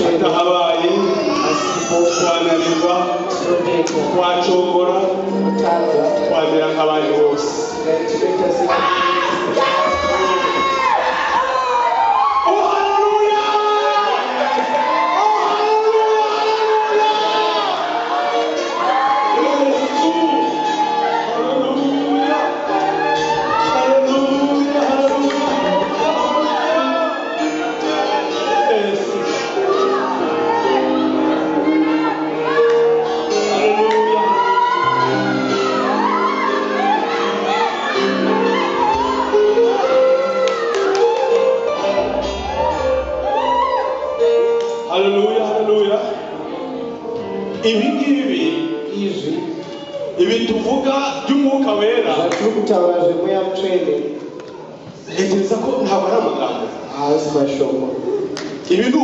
atahabaye twananirwa twacogora twamera nk'abandi bose. Ibi tuvuga by'umwuka wera ntekereza ko ntabwo ari amagambo. Ibi ni